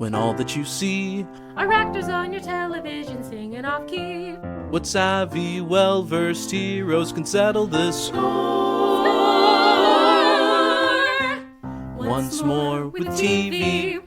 when all that you see are actors on your television singing off key. What savvy, well-versed heroes can settle this score once more with TV.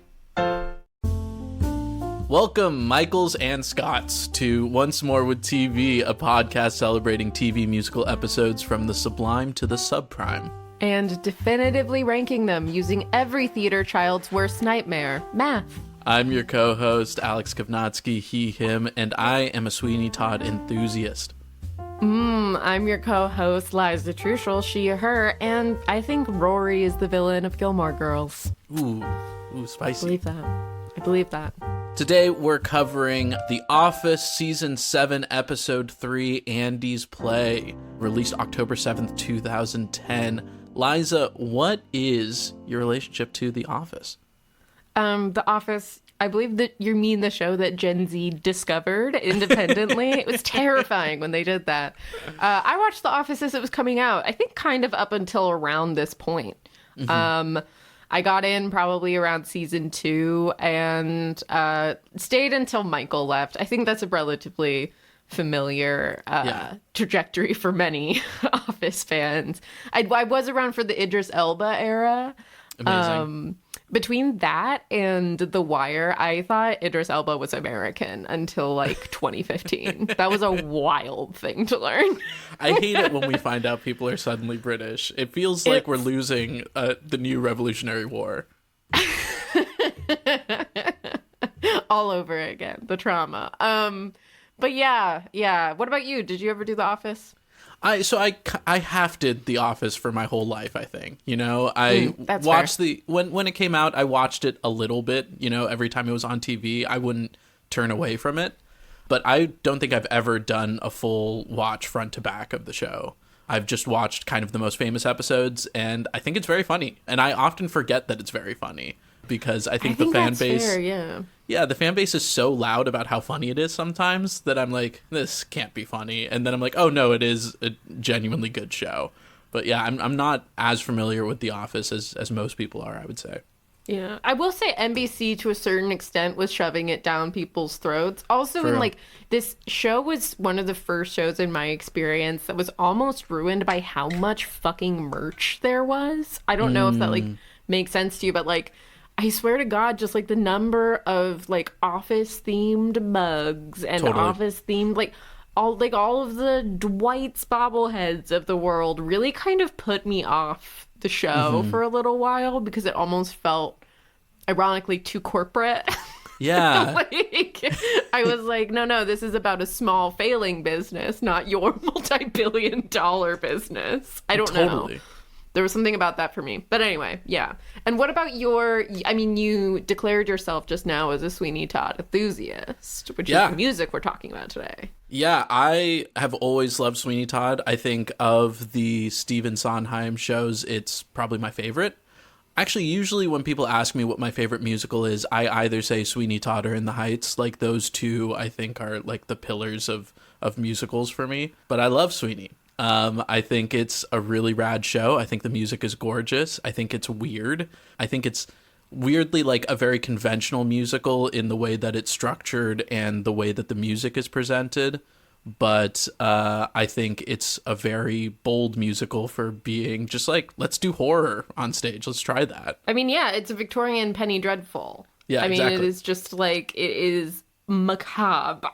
Welcome, Michaels and Scotts, to Once More with TV, a podcast celebrating TV musical episodes from the sublime to the subprime. And definitively ranking them using every theater child's worst nightmare, math. I'm your co-host, Alex Kovnatsky, he, him, and I am a Sweeney Todd enthusiast. I'm your co-host, Liza Truschel, she, her, and I think Rory is the villain of Gilmore Girls. Ooh, spicy. I believe that. Today we're covering The Office Season 7, Episode 3, Andy's Play, released October 7th, 2010. Liza, what is your relationship to The Office? The Office, I believe that you mean the show that Gen Z discovered independently. It was terrifying when they did that. I watched The Office as it was coming out, I think kind of up until around this point. Mm-hmm. I got in probably around season 2 and stayed until Michael left. I think that's a relatively familiar trajectory for many Office fans. I was around for the Idris Elba era. Amazing. Between that and The Wire, I thought Idris Elba was American until like 2015. That was a wild thing to learn. I hate it when we find out people are suddenly British. It feels like we're losing the new Revolutionary War. All over again, the trauma. But yeah. What about you? Did you ever do The Office? I half did The Office for my whole life, I think. You know, I watched fair. when it came out, I watched it a little bit, you know, every time it was on TV. I wouldn't turn away from it. But I don't think I've ever done a full watch front to back of the show. I've just watched kind of the most famous episodes, and I think it's very funny. And I often forget that it's very funny because I think the fan base... fair, yeah. Yeah, the fan base is so loud about how funny it is sometimes that I'm like, this can't be funny. And then I'm like, oh no, it is a genuinely good show. But yeah, I'm not as familiar with The Office as most people are, I would say. Yeah, I will say NBC to a certain extent was shoving it down people's throats. Also, this show was one of the first shows in my experience that was almost ruined by how much fucking merch there was. I don't know if that makes sense to you, but I swear to God, just the number of Office themed mugs and Office themed all of the Dwight's bobbleheads of the world really kind of put me off the show for a little while because it almost felt ironically too corporate. Yeah. I was like, no, this is about a small failing business, not your multi-billion-dollar business. I don't know. There was something about that for me. But anyway, yeah. And what about you declared yourself just now as a Sweeney Todd enthusiast, which is the music we're talking about today. Yeah, I have always loved Sweeney Todd. I think of the Stephen Sondheim shows, it's probably my favorite. Actually, usually when people ask me what my favorite musical is, I either say Sweeney Todd or In the Heights. Those two, I think, are the pillars of musicals for me. But I love Sweeney. I think it's a really rad show. I think the music is gorgeous. I think it's weird. I think it's weirdly a very conventional musical in the way that it's structured and the way that the music is presented. But I think it's a very bold musical for being just let's do horror on stage. Let's try that. I mean, yeah, it's a Victorian Penny Dreadful. Yeah, exactly. It is just it is macabre.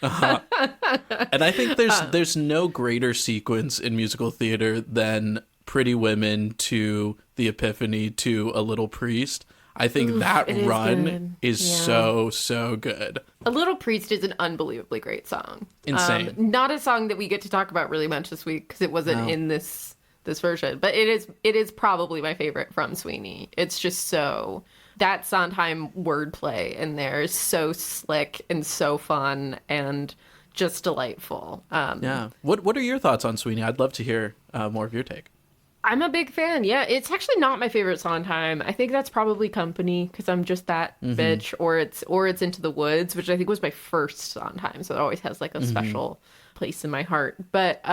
And I think there's no greater sequence in musical theater than Pretty Women to The Epiphany to A Little Priest. I think that run is so good. A Little Priest is an unbelievably great song. Insane. Not a song that we get to talk about really much this week because it wasn't in this version, but it is probably my favorite from Sweeney. It's just so... That Sondheim wordplay in there is so slick and so fun and just delightful. Yeah. What are your thoughts on Sweeney? I'd love to hear more of your take. I'm a big fan. Yeah, it's actually not my favorite Sondheim. I think that's probably Company because I'm just that bitch, or it's Into the Woods, which I think was my first Sondheim, so it always has a special place in my heart. But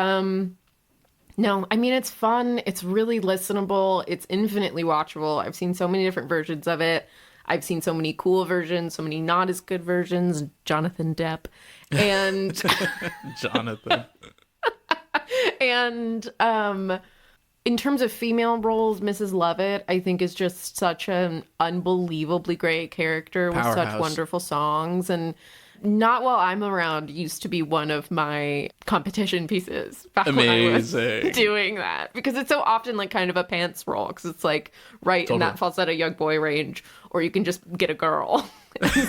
no, I mean, it's fun. It's really listenable. It's infinitely watchable. I've seen so many different versions of it. I've seen so many cool versions, so many not as good versions. Jonathan Depp. And Jonathan. and in terms of female roles, Mrs. Lovett, I think, is just such an unbelievably great character with Powerhouse. such wonderful songs. And Not While I'm Around used to be one of my competition pieces back when I was doing that. Because it's so often like kind of a pants role. Because it's like right in that falsetto young boy range. Or you can just get a girl.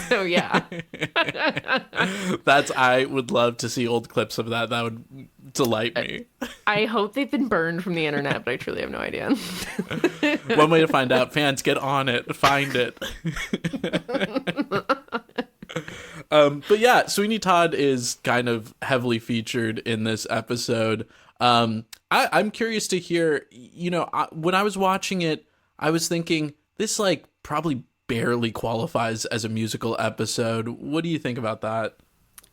So yeah. I would love to see old clips of that. That would delight me. I hope they've been burned from the internet, but I truly have no idea. One way to find out, fans, get on it, find it. But yeah, Sweeney Todd is kind of heavily featured in this episode. I'm curious to hear, when I was watching it, I was thinking this like probably barely qualifies as a musical episode. What do you think about that?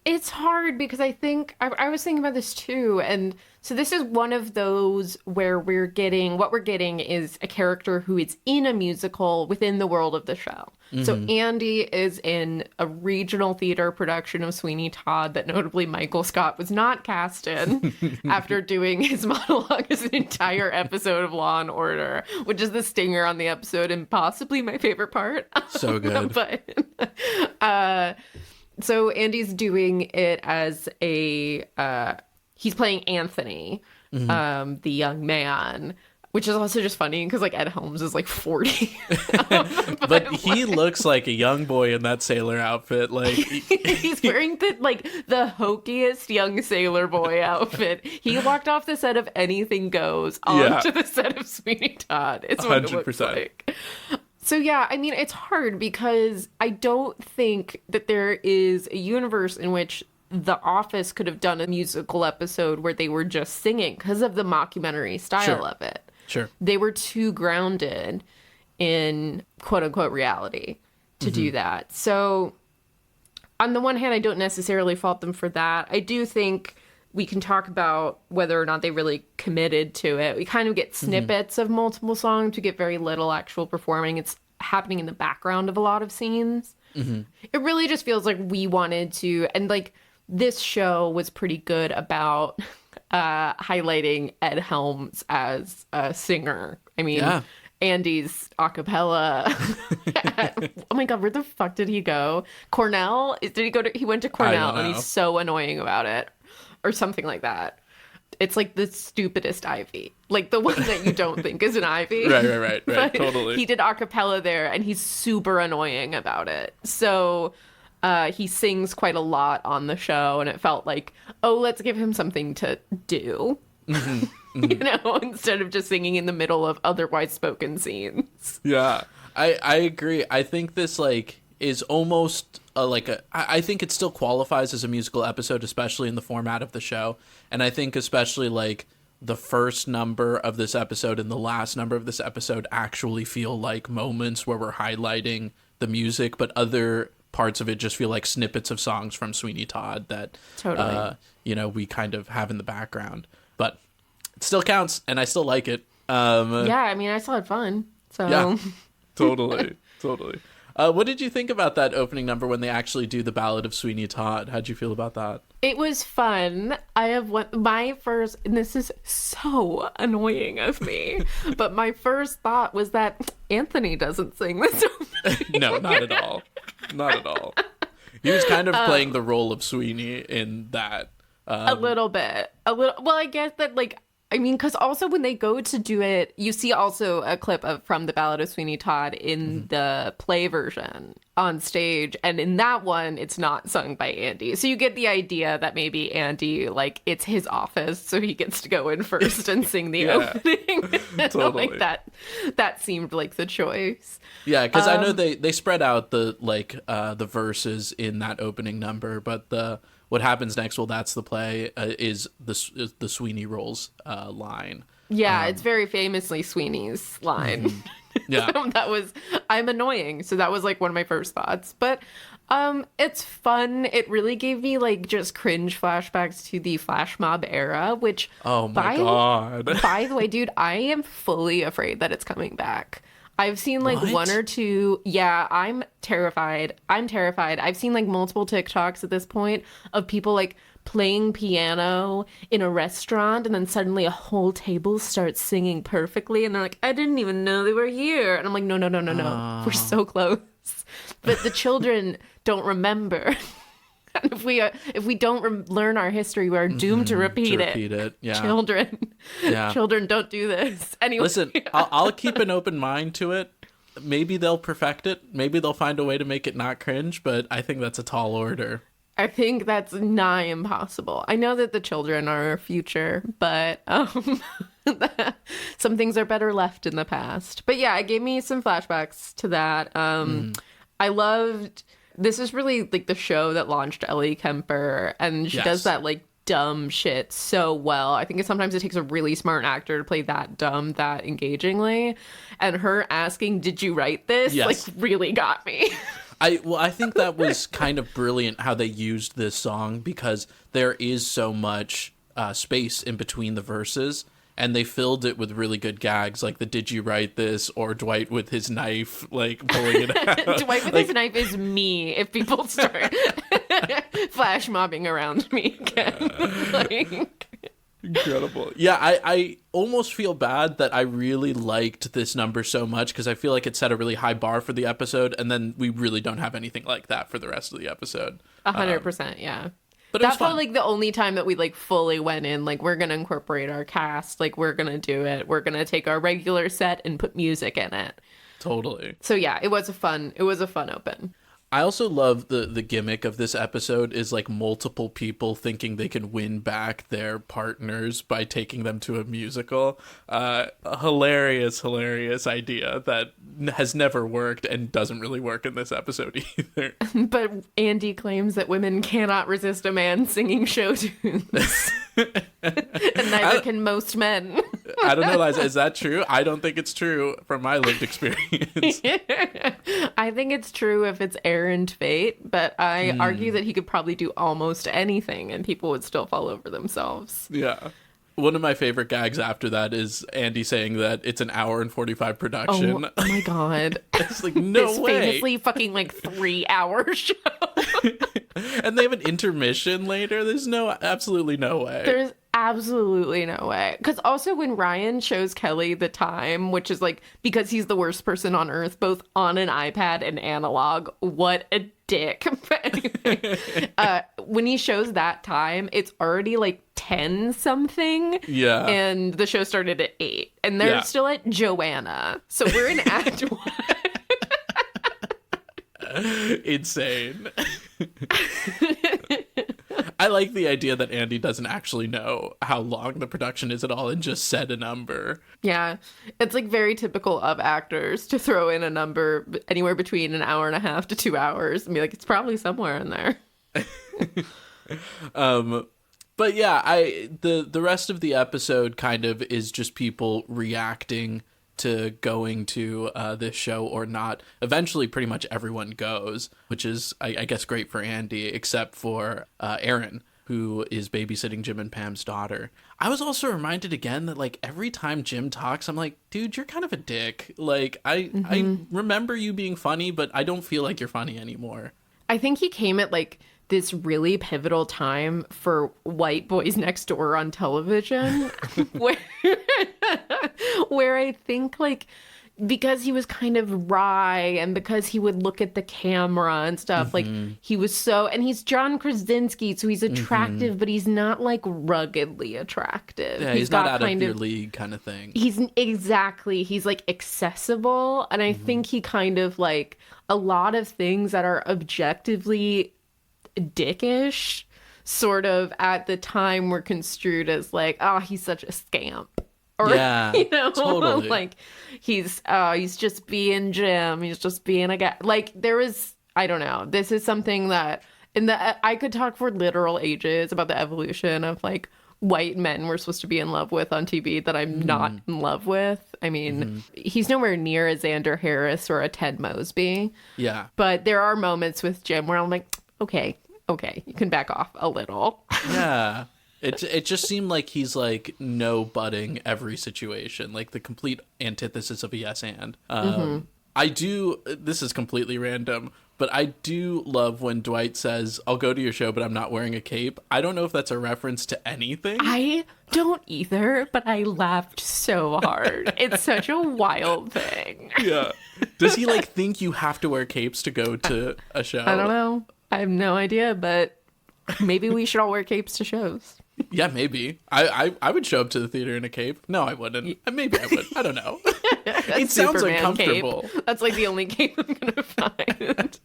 It's hard because I think I was thinking about this too. And so this is one of those where what we're getting is a character who is in a musical within the world of the show. Mm-hmm. So Andy is in a regional theater production of Sweeney Todd that notably Michael Scott was not cast in after doing his monologue as an entire episode of Law and Order, which is the stinger on the episode and possibly my favorite part. So good. But so Andy's doing it as he's playing Anthony, the young man, which is also just funny because like Ed Helms is like 40. But he looks like a young boy in that sailor outfit. Like he's wearing the hokiest young sailor boy outfit. He walked off the set of Anything Goes onto the set of Sweeney Todd. It's what 100%. It looks like. So yeah, I mean, it's hard because I don't think that there is a universe in which The Office could have done a musical episode where they were just singing because of the mockumentary style of it. Sure. They were too grounded in quote unquote reality to do that. So on the one hand, I don't necessarily fault them for that. I do think we can talk about whether or not they really committed to it. We kind of get snippets of multiple songs. We get very little actual performing. It's happening in the background of a lot of scenes. Mm-hmm. It really just feels like we wanted to, and like this show was pretty good about highlighting Ed Helms as a singer. I mean, Andy's a cappella. Oh my God, where the fuck did he go? Cornell? He went to Cornell and he's so annoying about it. Or something like that. It's like the stupidest Ivy. Like the one that you don't think is an Ivy. Right, totally. He did a cappella there and he's super annoying about it. So he sings quite a lot on the show and it felt like, let's give him something to do. Instead of just singing in the middle of otherwise spoken scenes. Yeah, I agree. I think this is almost I think it still qualifies as a musical episode, especially in the format of the show. And I think especially the first number of this episode and the last number of this episode actually feel like moments where we're highlighting the music, but other parts of it just feel like snippets of songs from Sweeney Todd that we kind of have in the background. But it still counts, and I still like it. I mean, I still had fun. So yeah, totally. What did you think about that opening number when they actually do the Ballad of Sweeney Todd? How'd you feel about that? It was fun. I have my first, and this is so annoying of me, but my first thought was that Anthony doesn't sing this opening. No, not at all. Not at all. He was kind of playing the role of Sweeney in that. A little bit. Well, I guess that because also when they go to do it, you see also a clip from the Ballad of Sweeney Todd in the play version on stage. And in that one, it's not sung by Andy. So you get the idea that maybe Andy, it's his office, so he gets to go in first and sing the opening. Totally. That seemed like the choice. Yeah, because I know they spread out the verses in that opening number, but what happens next, that's the play, is the Sweeney Rolls line. Yeah, it's very famously Sweeney's line. Yeah. So that was, I'm annoying. So that was one of my first thoughts. But it's fun. It really gave me just cringe flashbacks to the flash mob era, which, oh my God. By the way, dude, I am fully afraid that it's coming back. I've seen like What? one or two. Yeah, I'm terrified. I've seen like multiple TikToks at this point of people like playing piano in a restaurant and then suddenly a whole table starts singing perfectly and they're like, I didn't even know they were here. And I'm like, no, no, no, no, no. We're so close. But the children don't remember. And if we don't learn our history, we're doomed to repeat it. Yeah. Children don't do this. Anyway, Listen, I'll keep an open mind to it. Maybe they'll perfect it. Maybe they'll find a way to make it not cringe, but I think that's a tall order. I think that's nigh impossible. I know that the children are our future, but some things are better left in the past. But yeah, it gave me some flashbacks to that. I loved, this is really like the show that launched Ellie Kemper, and she does that like dumb shit so well. I think sometimes it takes a really smart actor to play that dumb, that engagingly. And her asking, did you write this? Like really got me. I think that was kind of brilliant how they used this song, because there is so much space in between the verses, and they filled it with really good gags, like the "Did you write this?" or Dwight with his knife, like pulling it out. Dwight with his knife is me if people start flash mobbing around me again. Incredible. Yeah, I almost feel bad that I really liked this number so much, because I feel like it set a really high bar for the episode, and then we really don't have anything like that for the rest of the episode. 100%, yeah. But that felt like the only time that we like fully went in, like, we're gonna incorporate our cast, like, we're gonna do it, we're gonna take our regular set and put music in it. Totally. So yeah, it was a fun open. I also love the gimmick of this episode is like multiple people thinking they can win back their partners by taking them to a musical. A hilarious idea that has never worked and doesn't really work in this episode either. But Andy claims that women cannot resist a man singing show tunes. And neither can most men. I don't know, Liza, is that true? I don't think it's true from my lived experience. I think it's true if it's errand fate, but I argue that he could probably do almost anything and people would still fall over themselves. Yeah. One of my favorite gags after that is Andy saying that it's an hour and 45 production. Oh my God. It's like, no this way. Famously fucking like 3-hour show. And they have an intermission later. There's absolutely no way. There's absolutely no way. Because also when Ryan shows Kelly the time, which is like, because he's the worst person on earth, both on an iPad and analog, what a dick. Anyway, when he shows that time, it's already like 10 something. Yeah. And the show started at 8. And they're still at Joanna. So we're in Act 1. Insane. I like the idea that Andy doesn't actually know how long the production is at all and just said a number. Yeah. It's like very typical of actors to throw in a number anywhere between an hour and a half to 2 hours and be like, it's probably somewhere in there. But yeah, the rest of the episode kind of is just people reacting to going to this show or not. Eventually, pretty much everyone goes, which is, I guess, great for Andy, except for Aaron, who is babysitting Jim and Pam's daughter. I was also reminded again that, like, every time Jim talks, I'm like, dude, you're kind of a dick. Like, I remember you being funny, but I don't feel like you're funny anymore. I think he came at, like, this really pivotal time for White Boys Next Door on television, where I think, like, because he was kind of wry and because he would look at the camera and stuff, like, he was so, and he's John Krasinski, so he's attractive, but he's not, like, ruggedly attractive. Yeah, he's not out of your league kind of thing. He's like accessible, and I think he kind of, like, a lot of things that are objectively dickish sort of at the time were construed as like, oh, he's such a scamp, or you know, totally. Like he's just being Jim, he's just being a guy. Like there was, I don't know, this is something that I could talk for literal ages about the evolution of like white men we're supposed to be in love with on TV that I'm not in love with. I mean, he's nowhere near a Xander Harris or a Ted Mosby. Yeah. But there are moments with Jim where I'm like, okay, you can back off a little. Yeah. It just seemed like he's like no butting every situation, like the complete antithesis of a yes and. I do. This is completely random, but I do love when Dwight says, "I'll go to your show, but I'm not wearing a cape." I don't know if that's a reference to anything. I don't either, but I laughed so hard. It's such a wild thing. Yeah. Does he like think you have to wear capes to go to a show? I don't know. I have no idea, but maybe we should all wear capes to shows. Yeah, maybe. I would show up to the theater in a cape. No, I wouldn't. Maybe I would. I don't know. It sounds Superman uncomfortable. Cape. That's like the only cape I'm gonna find.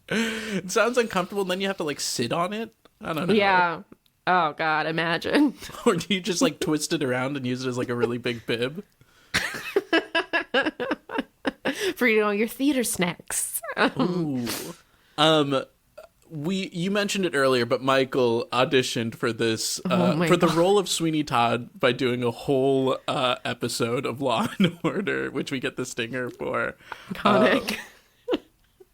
It sounds uncomfortable, and then you have to like sit on it. I don't know. Yeah. Oh God, imagine. Or do you just like twist it around and use it as like a really big bib? For your theater snacks. Ooh. You mentioned it earlier, but Michael auditioned for this for the role of Sweeney Todd by doing a whole episode of Law and Order, which we get the stinger for. Iconic.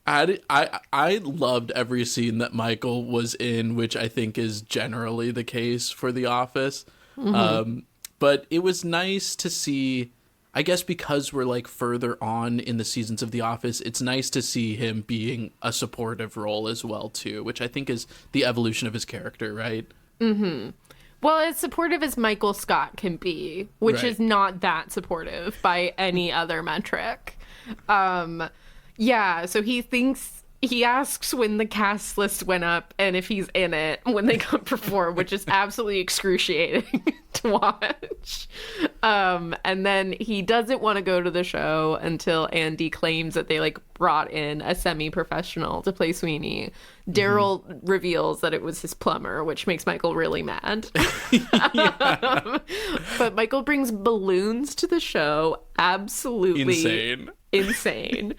I loved every scene that Michael was in, which I think is generally the case for The Office. But it was nice to see, I guess because we're like further on in the seasons of The Office, it's nice to see him being a supportive role as well too, which I think is the evolution of his character, right? Well, as supportive as Michael Scott can be, which Right. is not that supportive by any other metric. Yeah, so he asks when the cast list went up and if he's in it when they come perform, which is absolutely excruciating to watch. And then he doesn't want to go to the show until Andy claims that they like brought in a semi-professional to play Sweeney. Daryl reveals that it was his plumber, which makes Michael really mad. But Michael brings balloons to the show. Absolutely insane.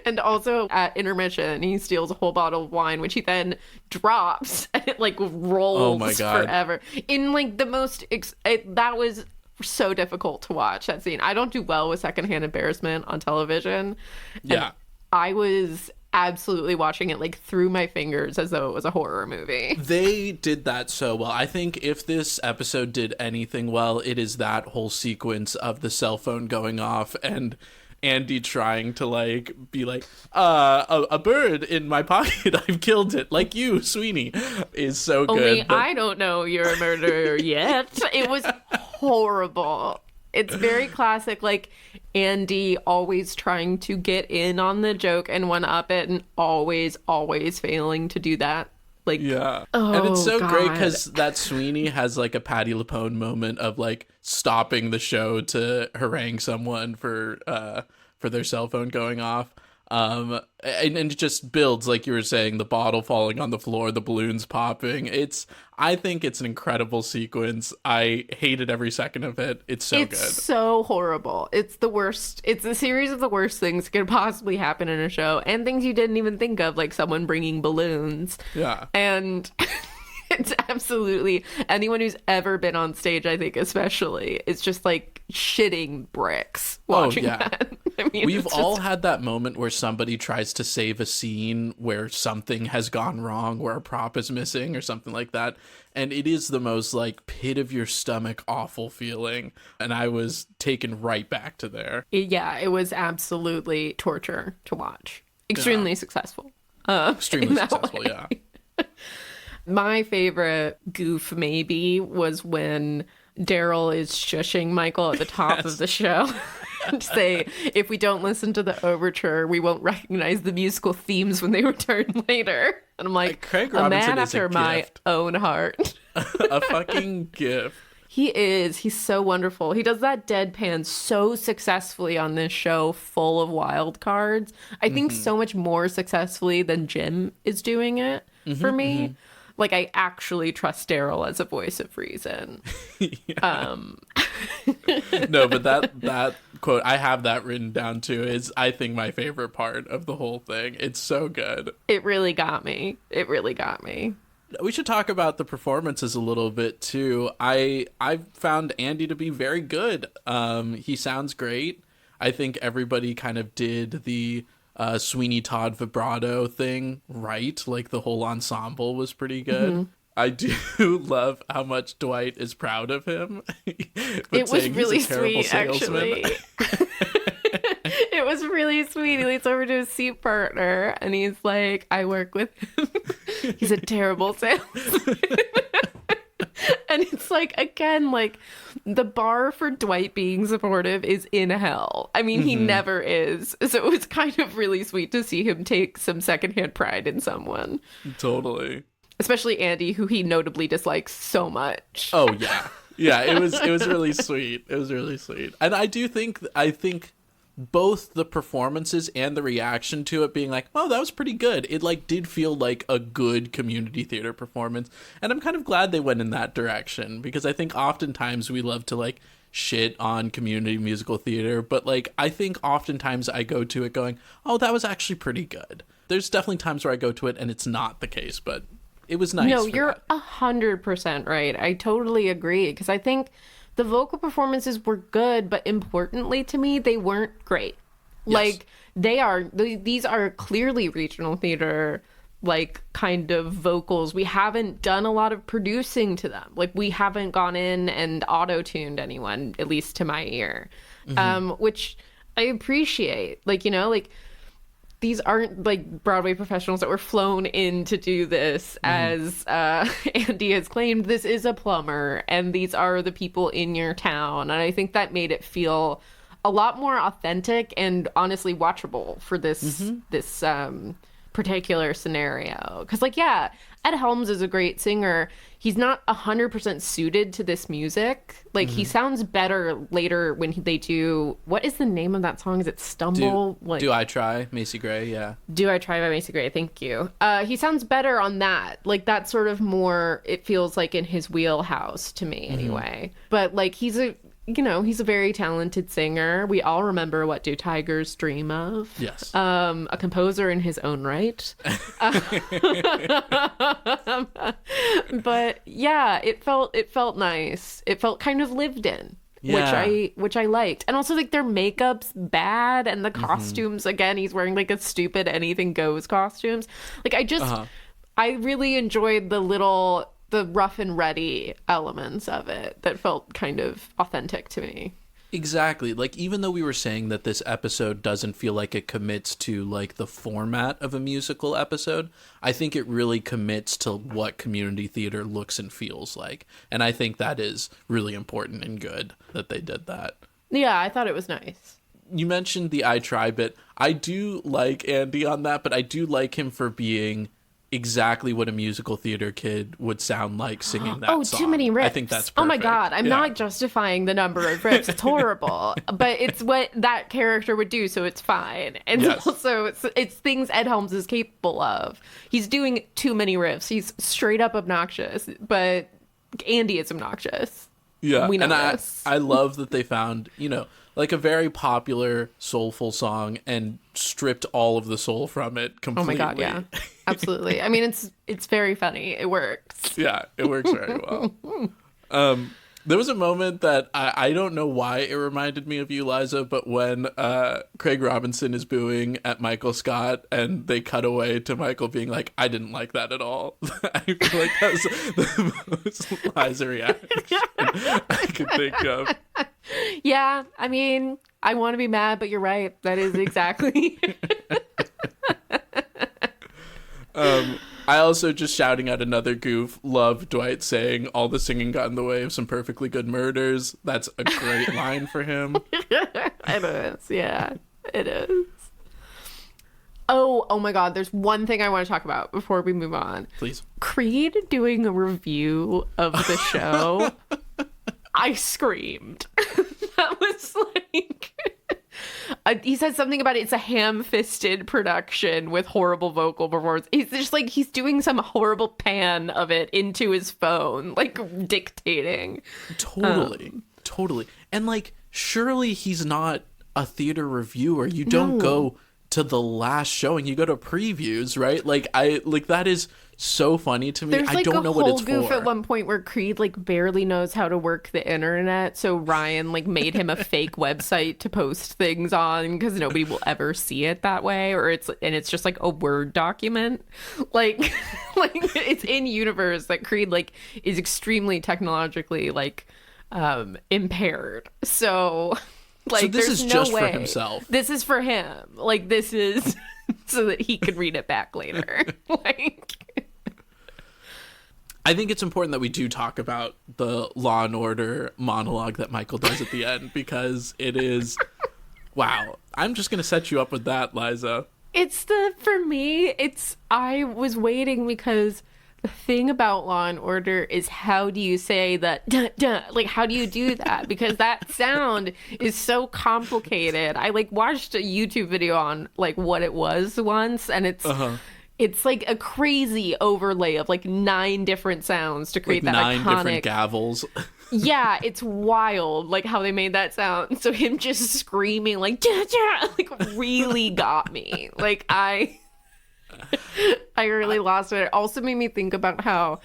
And also at intermission, he steals a whole bottle of wine, which he then drops, and it like rolls forever. In like the most, that was so difficult to watch, that scene. I don't do well with secondhand embarrassment on television. Yeah. And I was absolutely watching it like through my fingers as though it was a horror movie. They did that so well. I think if this episode did anything well, it is that whole sequence of the cell phone going off and Andy trying to like be like, a bird in my pocket, I've killed it, like you, Sweeney, is so good. Only I don't know you're a murderer yet. It was horrible. It's very classic, like Andy always trying to get in on the joke and one up it and always failing to do that. Like, yeah. Oh, and it's so God. great because that Sweeney has like a Patti LuPone moment of like stopping the show to harangue someone for their cell phone going off. And it just builds, like you were saying, the bottle falling on the floor, the balloons popping. I think it's an incredible sequence. I hated every second of it. It's so good. It's so horrible. It's the worst. It's a series of the worst things that could possibly happen in a show, and things you didn't even think of, like someone bringing balloons. Yeah. And it's absolutely, anyone who's ever been on stage, I think especially, is just like shitting bricks watching that. I mean, we've all had that moment where somebody tries to save a scene where something has gone wrong, where a prop is missing or something like that. And it is the most like pit of your stomach awful feeling. And I was taken right back to there. Yeah, it was absolutely torture to watch. Extremely successful. Extremely successful, yeah. My favorite goof maybe was when Daryl is shushing Michael at the top of the show and say, if we don't listen to the overture, we won't recognize the musical themes when they return later. And I'm like Craig a Robinson man is after my gift. own heart. A fucking gift. He is. He's so wonderful. He does that deadpan so successfully on this show full of wild cards. I think so much more successfully than Jim is doing it for me. Like, I actually trust Daryl as a voice of reason. No, but that quote, I have that written down too, is I think my favorite part of the whole thing. It's so good. It really got me. It really got me. We should talk about the performances a little bit too. I found Andy to be very good. He sounds great. I think everybody kind of did the Sweeney Todd vibrato thing right. Like the whole ensemble was pretty good. I do love how much Dwight is proud of him. It was really sweet, actually. It was really sweet. He leads over to his seat partner and he's like, I work with him. He's a terrible salesman. And it's like, again, like the bar for Dwight being supportive is in hell. I mean, he never is. So it was kind of really sweet to see him take some secondhand pride in someone. Totally. Especially Andy, who he notably dislikes so much. Oh, yeah. Yeah, it was really sweet. It was really sweet. And I think both the performances and the reaction to it being like, oh, that was pretty good. It like did feel like a good community theater performance. And I'm kind of glad they went in that direction, because I think oftentimes we love to like shit on community musical theater. But like, I think oftentimes I go to it going, oh, that was actually pretty good. There's definitely times where I go to it and it's not the case, but it was nice. No, you're 100% right. I totally agree, because I think the vocal performances were good, but importantly to me, they weren't great. Yes. Like these are clearly regional theater, like kind of vocals. We haven't done a lot of producing to them. Like we haven't gone in and auto-tuned anyone, at least to my ear, which I appreciate. Like, you know, like these aren't like Broadway professionals that were flown in to do this. As Andy has claimed, this is a plumber and these are the people in your town. And I think that made it feel a lot more authentic and honestly watchable for this particular scenario. Because like, yeah, Ed Helms is a great singer. He's not 100% suited to this music. Like he sounds better later when they do, what is the name of that song? Is it Stumble? Do I Try? Macy Gray, yeah. Do I Try by Macy Gray, thank you. He sounds better on that. Like that's sort of more, it feels like in his wheelhouse to me anyway. But like he's a very talented singer. We all remember What Do Tigers Dream Of? Yes. A composer in his own right. But yeah, it felt nice. It felt kind of lived in. Yeah. which I liked. And also like their makeup's bad and the costumes, again, he's wearing like a stupid anything goes costumes. Like I really enjoyed the rough and ready elements of it that felt kind of authentic to me. Exactly. Like, even though we were saying that this episode doesn't feel like it commits to like the format of a musical episode, I think it really commits to what community theater looks and feels like. And I think that is really important and good that they did that. Yeah, I thought it was nice. You mentioned the I Try bit. I do like Andy on that, but I do like him for being exactly what a musical theater kid would sound like singing that song. Too many riffs. I think that's perfect. Oh my God. I'm not justifying the number of riffs. It's horrible. But it's what that character would do, so it's fine. And also, it's things Ed Helms is capable of. He's doing too many riffs. He's straight up obnoxious, but Andy is obnoxious. Yeah. We know this. I love that they found, like a very popular soulful song and stripped all of the soul from it completely. Oh my God, yeah. Absolutely. I mean, it's very funny. It works. Yeah, it works very well. There was a moment that I don't know why it reminded me of you, Liza, but when Craig Robinson is booing at Michael Scott and they cut away to Michael being like, I didn't like that at all. I feel like that was the most Liza reaction I could think of. Yeah, I mean, I want to be mad, but you're right. That is exactly. I also, just shouting out another goof, love Dwight saying all the singing got in the way of some perfectly good murders. That's a great line for him. It is. Yeah, it is. Oh my God. There's one thing I want to talk about before we move on. Please. Creed doing a review of the show. I screamed. That was like... he said something about it's a ham-fisted production with horrible vocal performance. He's just like, he's doing some horrible pan of it into his phone, like dictating. Totally. And like, surely he's not a theater reviewer. You don't go to the last showing. You go to previews, right? Like that is so funny to me. There's I don't know what it's for. There's a whole goof at one point where Creed like barely knows how to work the internet, so Ryan like made him a fake website to post things on because nobody will ever see it that way, or it's just like a Word document, like it's in universe that Creed like is extremely technologically like impaired. So like this there's is no just way. for himself. This is for him. Like this is so that he can read it back later. Like I think it's important that we do talk about the Law and Order monologue that Michael does at the end, because it is, wow. I'm just going to set you up with that, Liza. I was waiting because the thing about Law and Order is how do you say that, duh, duh, like how do you do that? Because that sound is so complicated. I like watched a YouTube video on like what it was once, and it's like a crazy overlay of like 9 different sounds to create like that 9 iconic... different gavels. Yeah, it's wild, like how they made that sound. So him just screaming like, "Jah, jah," like really got me. Like I really lost it. It also made me think about how,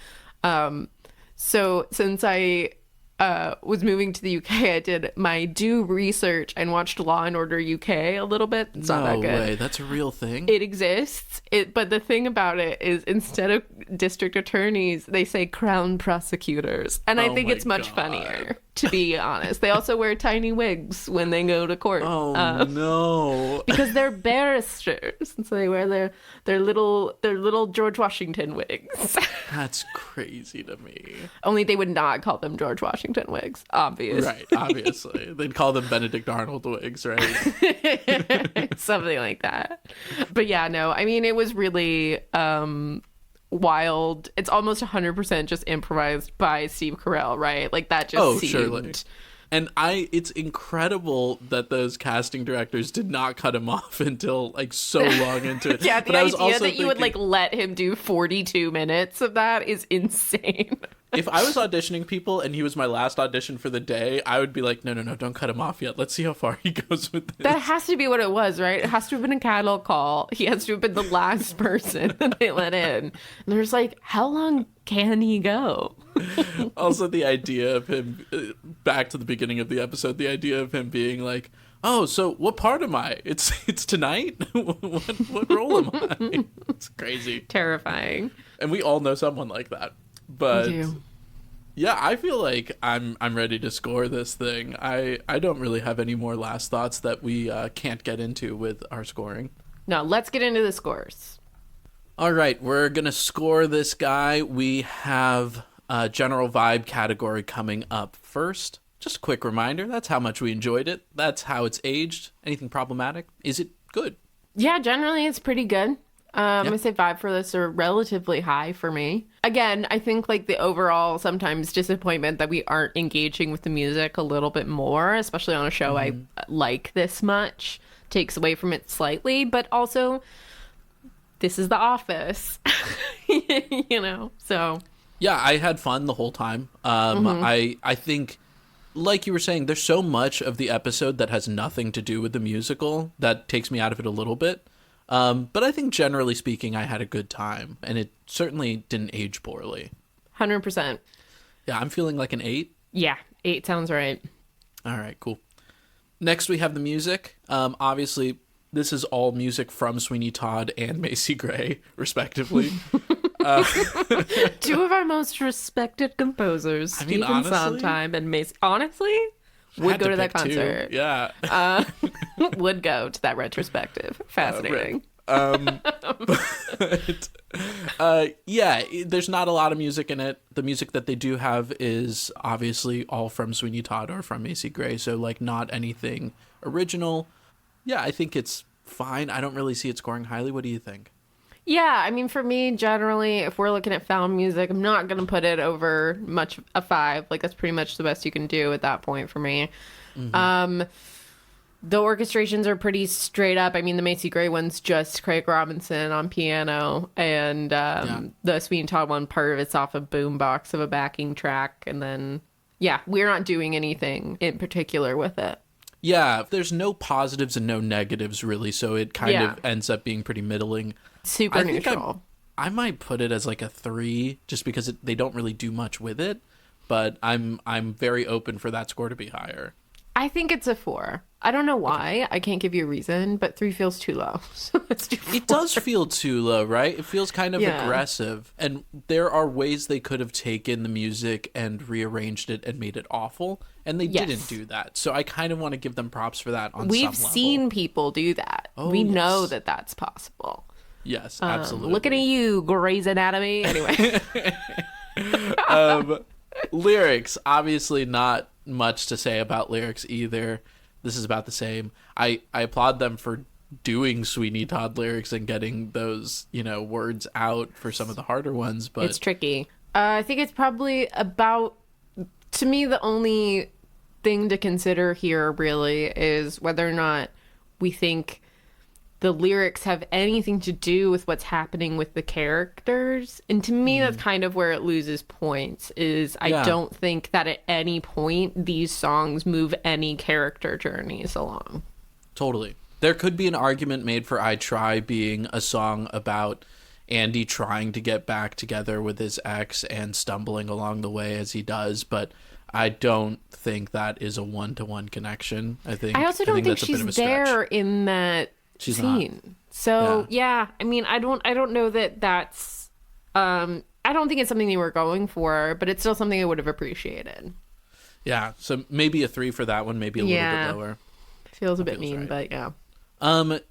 so since I was moving to the UK, I did my due research and watched Law and Order UK a little bit. It's not that good. No way, that's a real thing? It exists. But the thing about it is instead of district attorneys, they say crown prosecutors. And I think it's much funnier, to be honest. They also wear tiny wigs when they go to court. Oh, no. Because they're barristers. And so they wear their little George Washington wigs. That's crazy to me. Only they would not call them George Washington wigs, obviously. Right, obviously. They'd call them Benedict Arnold wigs, right? Something like that. But yeah, no, I mean, it was really wild. It's almost 100% just improvised by Steve Carell, right? Like that just seemed... surely. And it's incredible that those casting directors did not cut him off until like so long into it. Yeah, the idea that you would like let him do 42 minutes of that is insane. If I was auditioning people and he was my last audition for the day, I would be like, no, don't cut him off yet. Let's see how far he goes with this. That has to be what it was, right? It has to have been a cattle call. He has to have been the last person that they let in. And there's like, how long can he go? Also, the idea of him, back to the beginning of the episode, the idea of him being like, oh, so what part am I? It's tonight? what role am I? It's crazy. Terrifying. And we all know someone like that. But yeah, I feel like I'm ready to score this thing. I don't really have any more last thoughts that we can't get into with our scoring. No, let's get into the scores. All right, we're going to score this guy. We have a general vibe category coming up first. Just a quick reminder, that's how much we enjoyed it. That's how it's aged. Anything problematic? Is it good? Yeah, generally it's pretty good. I'm going to say vibe for this are relatively high for me. Again, I think like the overall sometimes disappointment that we aren't engaging with the music a little bit more, especially on a show I like this much, takes away from it slightly. But also, this is The Office, you know, so. Yeah, I had fun the whole time. I think, like you were saying, there's so much of the episode that has nothing to do with the musical that takes me out of it a little bit. But I think generally speaking, I had a good time, and it certainly didn't age poorly. 100%. Yeah, I'm feeling like an 8. Yeah, 8 sounds right. All right, cool. Next, we have the music. Obviously, this is all music from Sweeney Todd and Macy Gray, respectively. 2 of our most respected composers, Stephen Sondheim and Macy. Honestly, would go to that concert. 2. Yeah. Would go to that retrospective. Fascinating. Yeah, there's not a lot of music in it. The music that they do have is obviously all from Sweeney Todd or from Macy Gray, so like not anything original. Yeah, I think it's fine. I don't really see it scoring highly. What do you think? Yeah, I mean, for me, generally, if we're looking at found music, I'm not going to put it over much a 5. Like, that's pretty much the best you can do at that point for me. The orchestrations are pretty straight up. I mean, the Macy Gray one's just Craig Robinson on piano, and the Sweeney Todd one, part of it's off a boombox of a backing track, and then, yeah, we're not doing anything in particular with it. Yeah, there's no positives and no negatives really, so it kind Yeah. of ends up being pretty middling. Super I think neutral. I might put it as like a 3, just because they don't really do much with it. But I'm very open for that score to be higher. I think it's a 4. I don't know why. I can't give you a reason, but 3 feels too low. So let's do 4. It does feel too low, right? It feels kind of Yeah. aggressive. And there are ways they could have taken the music and rearranged it and made it awful. And they Yes. didn't do that. So I kind of want to give them props for that on We've some level. seen people do that. Oh, we know yes. that that's possible. Yes, absolutely. Looking at you, Grey's Anatomy. Anyway. Lyrics, obviously not much to say about lyrics either. This is about the same. I applaud them for doing Sweeney Todd lyrics and getting those, words out for some of the harder ones, but It's tricky. I think it's probably about, to me, the only thing to consider here really is whether or not we think the lyrics have anything to do with what's happening with the characters. And to me, that's kind of where it loses points, is I Yeah. don't think that at any point these songs move any character journeys along. totally. There could be an argument made for I Try being a song about Andy trying to get back together with his ex and stumbling along the way as he does, but I don't think that is a one-to-one connection. I also don't think that's a bit she's of a stretch. there in that She's not. scene. So yeah, I mean, I don't know that that's. I don't think it's something they were going for, but it's still something I would have appreciated. Yeah, so maybe a 3 for that one, maybe a little bit lower. Feels a bit feels mean, right. but yeah.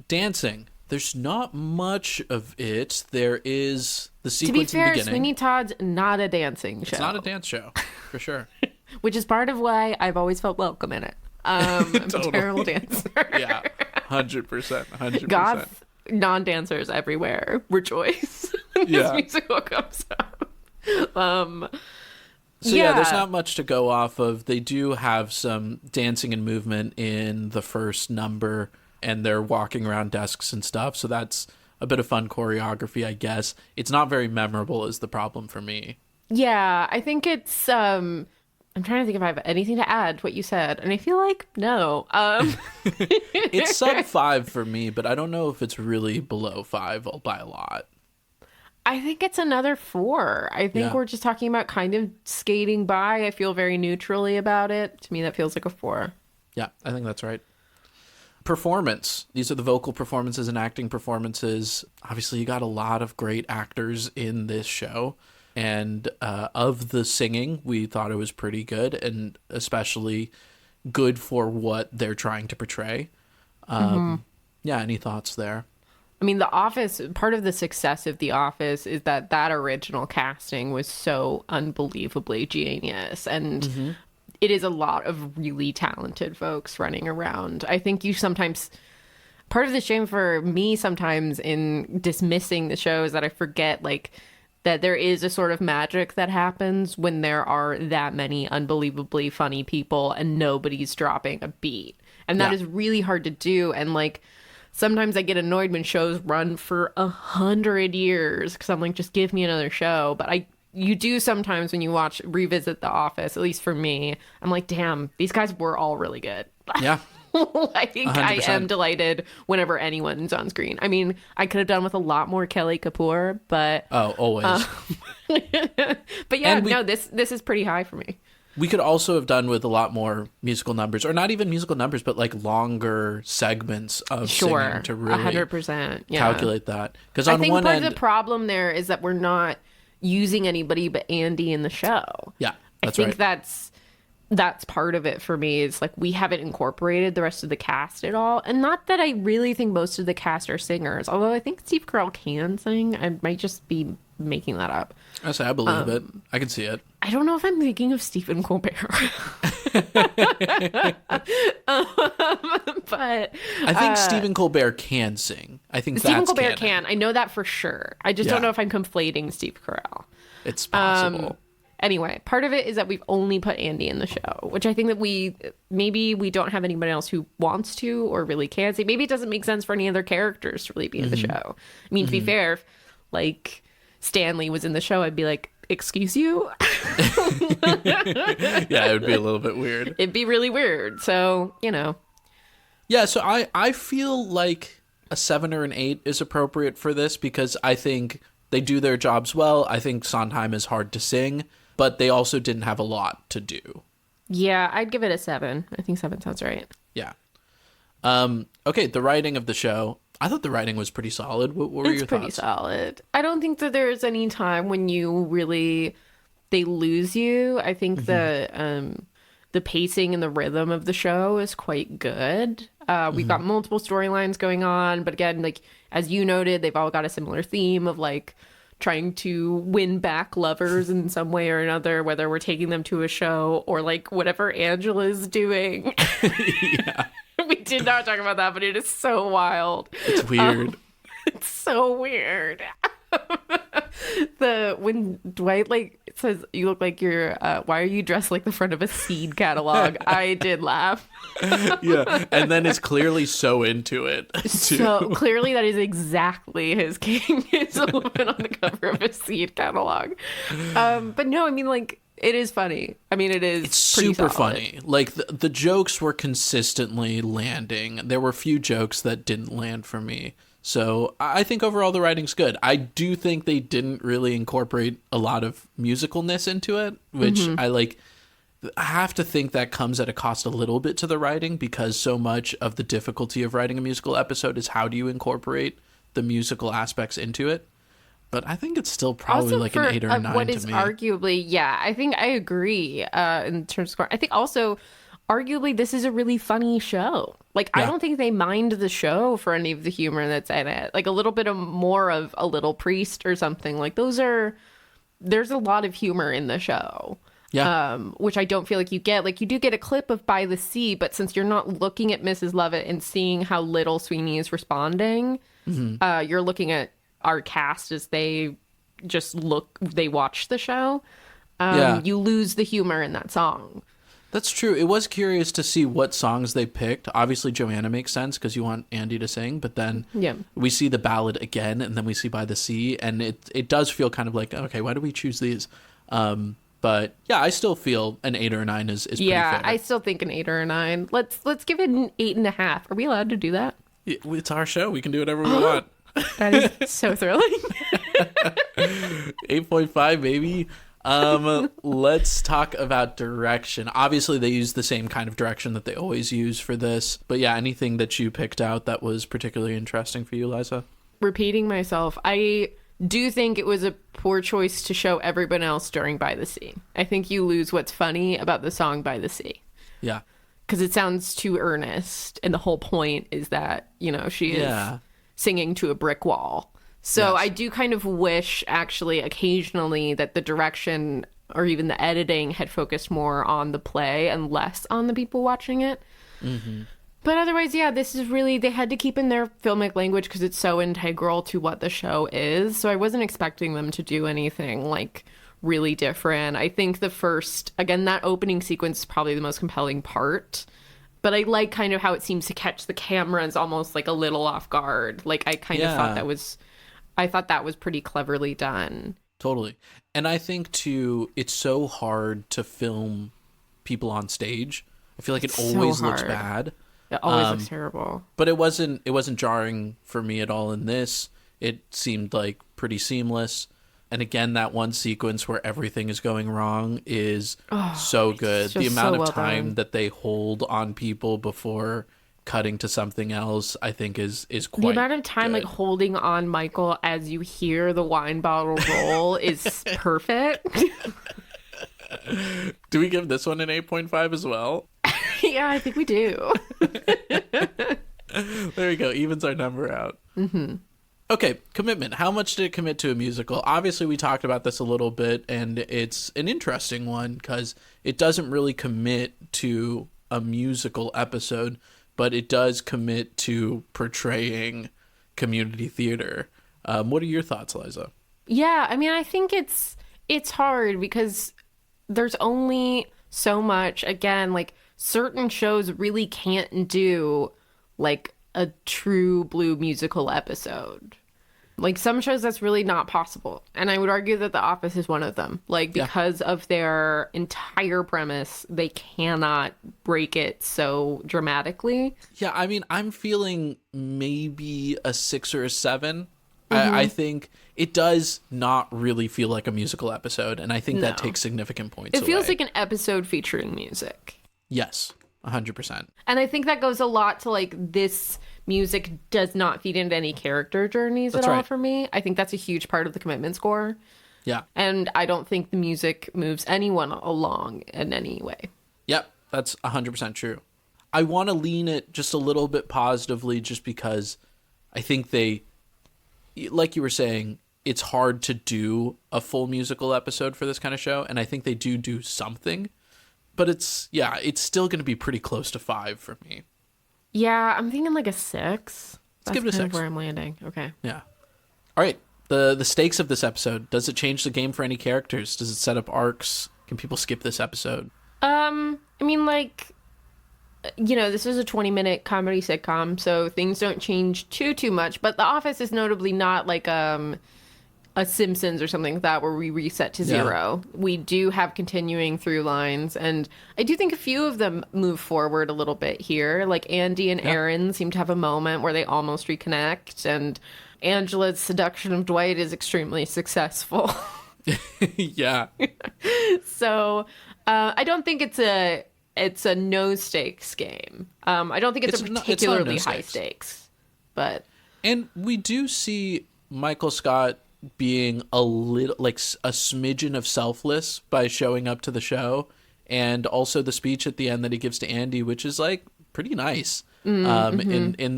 Dancing. There's not much of it. There is the To be sequence in fair, the beginning. Sweeney Todd's not a dancing show. It's not a dance show, for sure. Which is part of why I've always felt welcome in it. I'm a terrible dancer. Yeah, 100%, 100%. Goth non-dancers everywhere rejoice when Yeah. this musical comes out. So yeah, there's not much to go off of. They do have some dancing and movement in the first number, and they're walking around desks and stuff, so that's a bit of fun choreography, I guess. It's not very memorable is the problem for me. Yeah, I think it's I'm trying to think if I have anything to add to what you said, and I feel like no. It's sub 5 for me, but I don't know if it's really below 5 by a lot. I think it's another 4. I think Yeah. we're just talking about kind of skating by. I feel very neutrally about it. To me, that feels like a 4. Yeah, I think that's right. Performance. These are the vocal performances and acting performances. Obviously, you got a lot of great actors in this show. And of the singing, we thought it was pretty good, and especially good for what they're trying to portray. Yeah, any thoughts there? I mean, The Office, part of the success of The Office is that original casting was so unbelievably genius. And it is a lot of really talented folks running around. I think you sometimes, part of the shame for me sometimes in dismissing the show is that I forget, like, that there is a sort of magic that happens when there are that many unbelievably funny people and nobody's dropping a beat. And that is really hard to do. And, like, sometimes I get annoyed when shows run for 100 years because I'm like, just give me another show. But you do sometimes when you revisit The Office, at least for me, I'm like, damn, these guys were all really good. Yeah. Like, I 100%. am delighted whenever anyone's on screen. I mean, I could have done with a lot more Kelly Kapoor, but Oh, always. but yeah, And no, this is pretty high for me. We could also have done with a lot more musical numbers, or not even musical numbers, but like longer segments of singing to really 100%. Yeah. calculate that. Because I on think one part end, of the problem there is that we're not using anybody but Andy in the show. yeah, that's I think right. that's part of it for me, is like we haven't incorporated the rest of the cast at all. And not that I really think most of the cast are singers, although I think Steve Carell can sing. I might just be making that up. I believe it. I can see it. I don't know if I'm thinking of Stephen Colbert. But I think Stephen Colbert can sing. I think Stephen that's Colbert canon. can. I know that for sure. I just Yeah. don't know if I'm conflating Steve Carell. It's possible. Anyway, part of it is that we've only put Andy in the show, which I think that maybe we don't have anybody else who wants to or really can say. Maybe it doesn't make sense for any other characters to really be in the show. I mean, to be fair, if, like, Stanley was in the show, I'd be like, excuse you? Yeah, it would be a little bit weird. It'd be really weird. So, you know. Yeah, so I feel like a 7 or an 8 is appropriate for this because I think they do their jobs well. I think Sondheim is hard to sing, but they also didn't have a lot to do. Yeah, I'd give it a 7. I think 7 sounds right. Yeah. Okay, the writing of the show. I thought the writing was pretty solid. What were your thoughts? It's pretty solid. I don't think that there's any time when they lose you. I think the pacing and the rhythm of the show is quite good. We've got multiple storylines going on, but again, like as you noted, they've all got a similar theme of like trying to win back lovers in some way or another, whether we're taking them to a show or like whatever Angela's doing. Yeah. We did not talk about that, but it is so wild. It's weird. It's so weird. When Dwight like says you look like you're why are you dressed like the front of a seed catalog? I did laugh. Yeah, and then is clearly so into it too. So clearly that is exactly his king. It's a little bit on the cover of a seed catalog. But no, I mean like it is funny. I mean it's super solid. funny. Like the jokes were consistently landing. There were few jokes that didn't land for me. So I think overall the writing's good. I do think they didn't really incorporate a lot of musicalness into it, which I have to think that comes at a cost a little bit to the writing because so much of the difficulty of writing a musical episode is how do you incorporate the musical aspects into it. But I think it's still probably also like an 8 or a 9 what to is me. arguably, yeah, I think I agree in terms of score. I think also arguably this is a really funny show. Like I don't think they mind the show for any of the humor that's in it. Like a little bit of more of A Little Priest or something. Like there's a lot of humor in the show. Yeah. Which I don't feel like you get. Like you do get a clip of By the Sea, but since you're not looking at Mrs. Lovett and seeing how little Sweeney is responding, you're looking at our cast as they watch the show. You lose the humor in that song. That's true. It was curious to see what songs they picked. Obviously, Joanna makes sense because you want Andy to sing, but then we see the ballad again, and then we see By the Sea, and it does feel kind of like, okay, why do we choose these? But yeah, I still feel an 8 or a 9 is pretty fair. I still think an 8 or a 9. Let's give it an 8.5. Are we allowed to do that? It's our show. We can do whatever we want. That is so thrilling. 8.5, maybe. Let's talk about direction. Obviously, they use the same kind of direction that they always use for this. But yeah, anything that you picked out that was particularly interesting for you, Liza? Repeating myself, I do think it was a poor choice to show everyone else during By the Sea. I think you lose what's funny about the song By the Sea. Yeah. Because it sounds too earnest. And the whole point is that, she is singing to a brick wall. So I do kind of wish, actually, occasionally that the direction or even the editing had focused more on the play and less on the people watching it. Mm-hmm. But otherwise, this is really, they had to keep in their filmic language because it's so integral to what the show is. So I wasn't expecting them to do anything like really different. I think that opening sequence is probably the most compelling part. But I like kind of how it seems to catch the cameras almost like a little off guard. Like I kind of thought that was pretty cleverly done. Totally. And I think too, it's so hard to film people on stage. I feel like it always looks bad. It always looks terrible. But it wasn't jarring for me at all in this. It seemed like pretty seamless. And again, that one sequence where everything is going wrong is so good. The amount of time that they hold on people before cutting to something else, I think is quite the amount of time good. Like holding on Michael as you hear the wine bottle roll is perfect. Do we give this one an 8.5 as well? Yeah, I think we do. There we go. Evens our number out. Mm-hmm. Okay, commitment. How much did it commit to a musical? Obviously, we talked about this a little bit, and it's an interesting one because it doesn't really commit to a musical episode, but it does commit to portraying community theater. What are your thoughts, Liza? Yeah, I mean, I think it's hard because there's only so much. Again, like certain shows really can't do like a true blue musical episode. Like, some shows that's really not possible. And I would argue that The Office is one of them. Like, because of their entire premise, they cannot break it so dramatically. Yeah, I mean, I'm feeling maybe a 6 or a 7. I think it does not really feel like a musical episode, and I think that takes significant points away. It feels like an episode featuring music. Yes, 100%. And I think that goes a lot to, like, this music does not feed into any character journeys at all for me. I think that's a huge part of the commitment score. Yeah. And I don't think the music moves anyone along in any way. Yep, that's 100% true. I want to lean it just a little bit positively just because I think they, like you were saying, it's hard to do a full musical episode for this kind of show, and I think they do something. But it's still going to be pretty close to 5 for me. Yeah, I'm thinking like a 6. Let's give it a 6. Where I'm landing. Okay. Yeah. All right. The stakes of this episode. Does it change the game for any characters? Does it set up arcs? Can people skip this episode? I mean, like, you know, this is a 20-minute comedy sitcom, so things don't change too much. But The Office is notably not like a Simpsons or something like that where we reset to 0. We do have continuing through lines, and I do think a few of them move forward a little bit here. Like Andy and Aaron seem to have a moment where they almost reconnect, and Angela's seduction of Dwight is extremely successful. Yeah. So I don't think it's a no stakes game. I don't think it's a particularly high stakes, but and we do see Michael Scott being a little, like, a smidgen of selfless by showing up to the show, and also the speech at the end that he gives to Andy, which is like pretty nice, in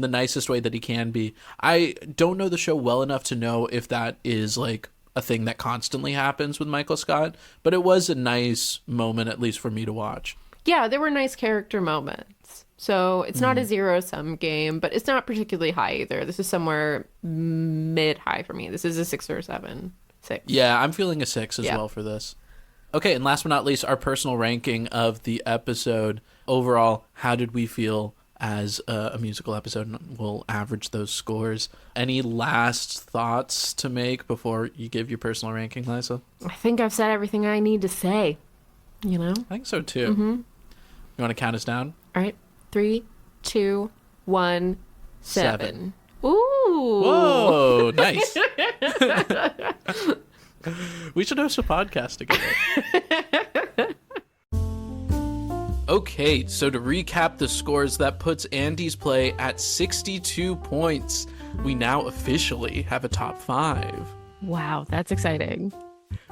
the nicest way that he can be. I don't know the show well enough to know if that is like a thing that constantly happens with Michael Scott, but it was a nice moment, at least for me to watch. Yeah, there were nice character moments. So it's not a zero-sum game, but it's not particularly high either. This is somewhere mid-high for me. This is a 6 or a 7. 6. Yeah, I'm feeling a 6 as well for this. Okay, and last but not least, our personal ranking of the episode. Overall, how did we feel as a musical episode? And we'll average those scores. Any last thoughts to make before you give your personal ranking, Liza? I think I've said everything I need to say, you know? I think so, too. You want to count us down? All right. 3, 2, 1, 7. Ooh. Whoa, nice. We should host a podcast together. Okay, so to recap the scores, that puts Andy's play at 62 points. We now officially have a top 5. Wow, that's exciting.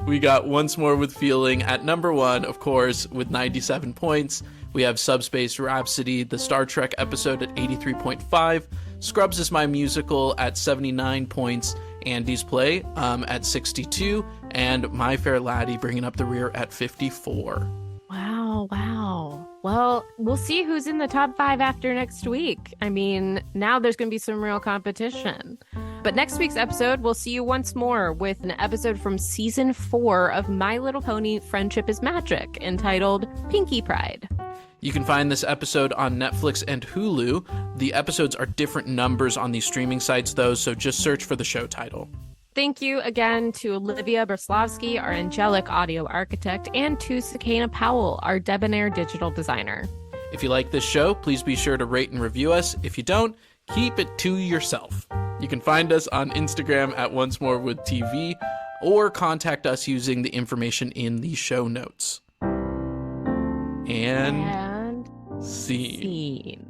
We got Once More with Feeling at number 1, of course, with 97 points. We have Subspace Rhapsody, the Star Trek episode, at 83.5. Scrubs Is My Musical at 79 points. Andy's Play at 62. And My Fair Laddie bringing up the rear at 54. Wow. Well, we'll see who's in the top 5 after next week. I mean, now there's going to be some real competition. But next week's episode, we'll see you once more with an episode from season 4 of My Little Pony Friendship is Magic, entitled Pinkie Pride. You can find this episode on Netflix and Hulu. The episodes are different numbers on these streaming sites, though, so just search for the show title. Thank you again to Olivia Berslavsky, our angelic audio architect, and to Sakina Powell, our debonair digital designer. If you like this show, please be sure to rate and review us. If you don't, keep it to yourself. You can find us on Instagram at Once More with TV, or contact us using the information in the show notes. And scene.